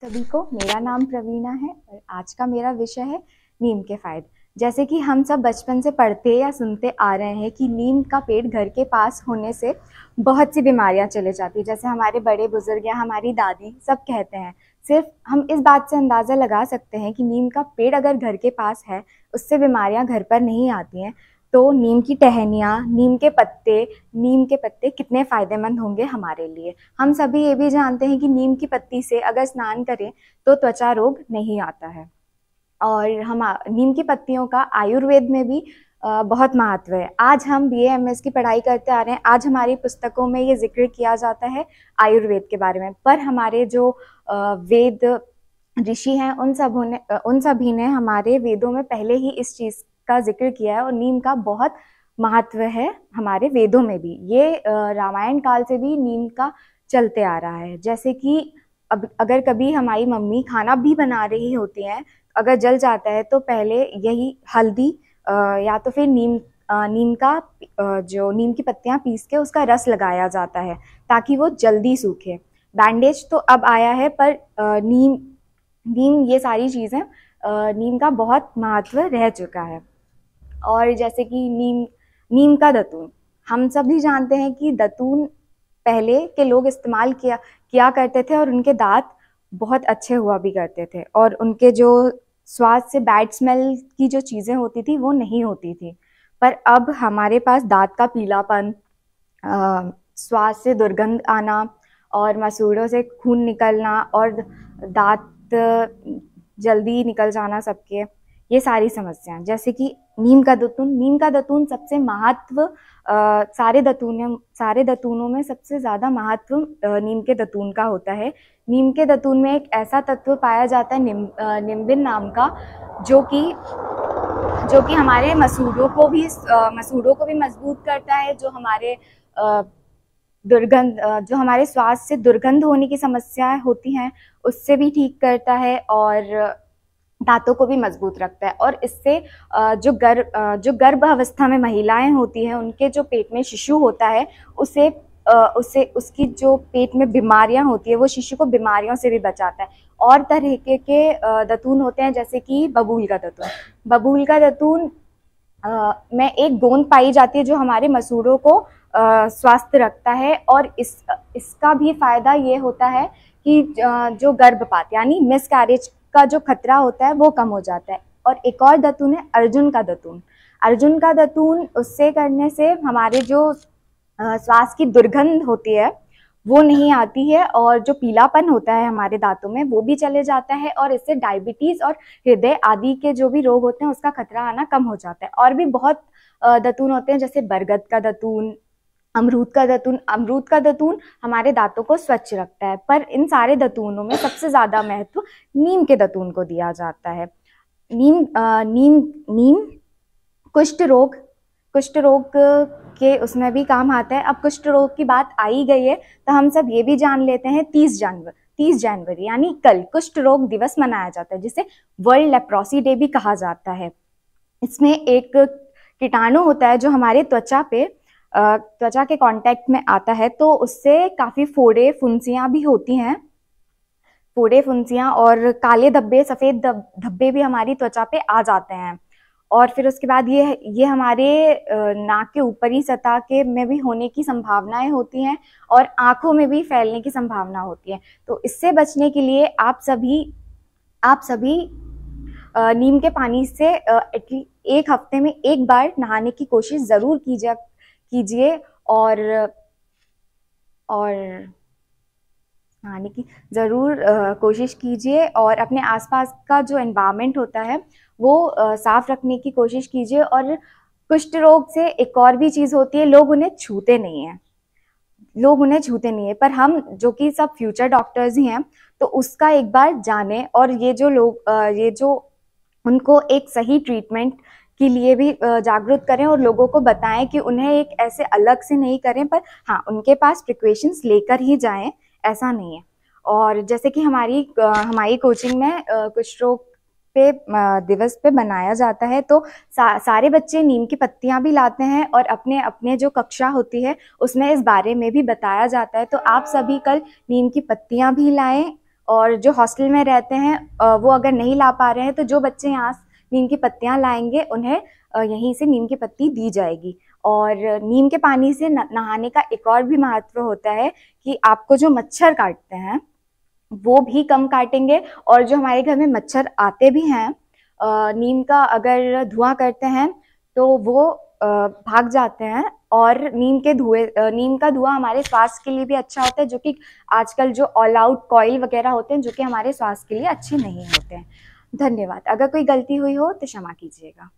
सभी को, मेरा नाम प्रवीणा है और आज का मेरा विषय है नीम के फायदे। जैसे कि हम सब बचपन से पढ़ते या सुनते आ रहे हैं कि नीम का पेड़ घर के पास होने से बहुत सी बीमारियां चले जाती हैं। जैसे हमारे बड़े बुजुर्ग या हमारी दादी सब कहते हैं। सिर्फ हम इस बात से अंदाज़ा लगा सकते हैं कि नीम का पेड़ अगर घर के पास है, उससे बीमारियां घर पर नहीं आती हैं। तो नीम की टहनियाँ, नीम के पत्ते कितने फ़ायदेमंद होंगे हमारे लिए। हम सभी ये भी जानते हैं कि नीम की पत्ती से अगर स्नान करें तो त्वचा रोग नहीं आता है। और हम नीम की पत्तियों का आयुर्वेद में भी बहुत महत्व है। आज हम BA MS की पढ़ाई करते आ रहे हैं। आज हमारी पुस्तकों में ये जिक्र किया जाता है आयुर्वेद के बारे में, पर हमारे जो वेद ऋषि हैं उन सभी ने हमारे वेदों में पहले ही इस चीज़ का जिक्र किया है और नीम का बहुत महत्व है हमारे वेदों में भी। ये रामायण काल से भी नीम का चलते आ रहा है। जैसे कि अब अगर कभी हमारी मम्मी खाना भी बना रही होती हैं, अगर जल जाता है तो पहले यही हल्दी या तो फिर नीम की पत्तियां पीस के उसका रस लगाया जाता है ताकि वो जल्दी सूखे। बैंडेज तो अब आया है, पर नीम ये सारी चीज़ें नीम का बहुत महत्व रह चुका है। और जैसे कि नीम का दतून, हम सब भी जानते हैं कि दतून पहले के लोग इस्तेमाल किया करते थे और उनके दांत बहुत अच्छे हुआ भी करते थे और उनके जो स्वाद से बैड स्मेल की जो चीज़ें होती थी वो नहीं होती थी। पर अब हमारे पास दांत का पीलापन, स्वाद से दुर्गंध आना और मसूड़ों से खून निकलना और दांत जल्दी निकल जाना सबके, ये सारी समस्याएं। जैसे कि नीम का दतून सबसे महत्व सारे दतूनों में सबसे ज़्यादा महत्व नीम के दतून का होता है। नीम के दतून में एक ऐसा तत्व पाया जाता है निम्बिन नाम का, जो कि हमारे मसूड़ों को भी मजबूत करता है, जो हमारे स्वास्थ्य से दुर्गंध होने की समस्याएं होती हैं उससे भी ठीक करता है और दांतों को भी मजबूत रखता है। और इससे जो गर्भ अवस्था में महिलाएं होती हैं, उनके जो पेट में शिशु होता है उसकी जो पेट में बीमारियां होती है वो शिशु को बीमारियों से भी बचाता है। और तरह के दतून होते हैं, जैसे कि बबूल का दतून में एक गोंद पाई जाती है जो हमारे मसूड़ों को स्वस्थ रखता है। और इसका भी फायदा ये होता है कि जो गर्भपात यानी मिसकैरेज का जो खतरा होता है वो कम हो जाता है। और एक और दतून है अर्जुन का दतून, उससे करने से हमारे जो श्वास की दुर्गंध होती है वो नहीं आती है और जो पीलापन होता है हमारे दांतों में वो भी चले जाता है और इससे डायबिटीज और हृदय आदि के जो भी रोग होते हैं उसका खतरा आना कम हो जाता है। और भी बहुत दतून होते हैं, जैसे बरगद का दतून, अमरूद का दतून हमारे दांतों को स्वच्छ रखता है। पर इन सारे दतूनों में सबसे ज्यादा महत्व नीम के दतून को दिया जाता है। नीम कुष्ठ रोग के उसमें भी काम आता है। अब कुष्ठ रोग की बात आई गई है तो हम सब ये भी जान लेते हैं 30 जनवरी यानी कल कुष्ठ रोग दिवस मनाया जाता है, जिसे वर्ल्ड लेप्रोसी डे भी कहा जाता है। इसमें एक कीटाणु होता है जो हमारे त्वचा के कांटेक्ट में आता है, तो उससे काफी फोड़े फुंसियां भी होती हैं। फोड़े फुंसियां और काले धब्बे, सफेद धब्बे भी हमारी त्वचा पे आ जाते हैं। और फिर उसके बाद ये हमारे नाक के ऊपरी सतह के में भी होने की संभावनाएं होती हैं और आंखों में भी फैलने की संभावना होती है। तो इससे बचने के लिए आप सभी नीम के पानी से एक हफ्ते में एक बार नहाने की कोशिश जरूर कीजिए और नहाने की जरूर कोशिश कीजिए और अपने आसपास का जो एनवायरनमेंट होता है वो साफ रखने की कोशिश कीजिए। और कुष्ठ रोग से एक और भी चीज होती है, लोग उन्हें छूते नहीं है, पर हम जो कि सब फ्यूचर डॉक्टर्स ही हैं तो उसका एक बार जानें और ये जो उनको एक सही ट्रीटमेंट के लिए भी जागरूक करें और लोगों को बताएं कि उन्हें एक ऐसे अलग से नहीं करें, पर हाँ उनके पास प्रिकॉशंस लेकर ही जाएं, ऐसा नहीं है। और जैसे कि हमारी कोचिंग में कुष्ठ रोग दिवस पे बनाया जाता है तो सारे बच्चे नीम की पत्तियां भी लाते हैं और अपने जो कक्षा होती है उसमें इस बारे में भी बताया जाता है। तो आप सभी कल नीम की पत्तियां भी लाएं और जो हॉस्टल में रहते हैं वो अगर नहीं ला पा रहे हैं तो जो बच्चे यहाँ नीम की पत्तियां लाएंगे उन्हें यहीं से नीम की पत्ती दी जाएगी। और नीम के पानी से नहाने का एक और भी महत्व होता है कि आपको जो मच्छर काटते हैं वो भी कम काटेंगे, और जो हमारे घर में मच्छर आते भी हैं नीम का अगर धुआं करते हैं तो वो भाग जाते हैं। और नीम का धुआं हमारे स्वास्थ्य के लिए भी अच्छा होता है, जो कि आजकल जो ऑल आउट कॉइल वगैरह होते हैं जो कि हमारे स्वास्थ्य के लिए अच्छे नहीं होते हैं। धन्यवाद। अगर कोई गलती हुई हो तो क्षमा कीजिएगा।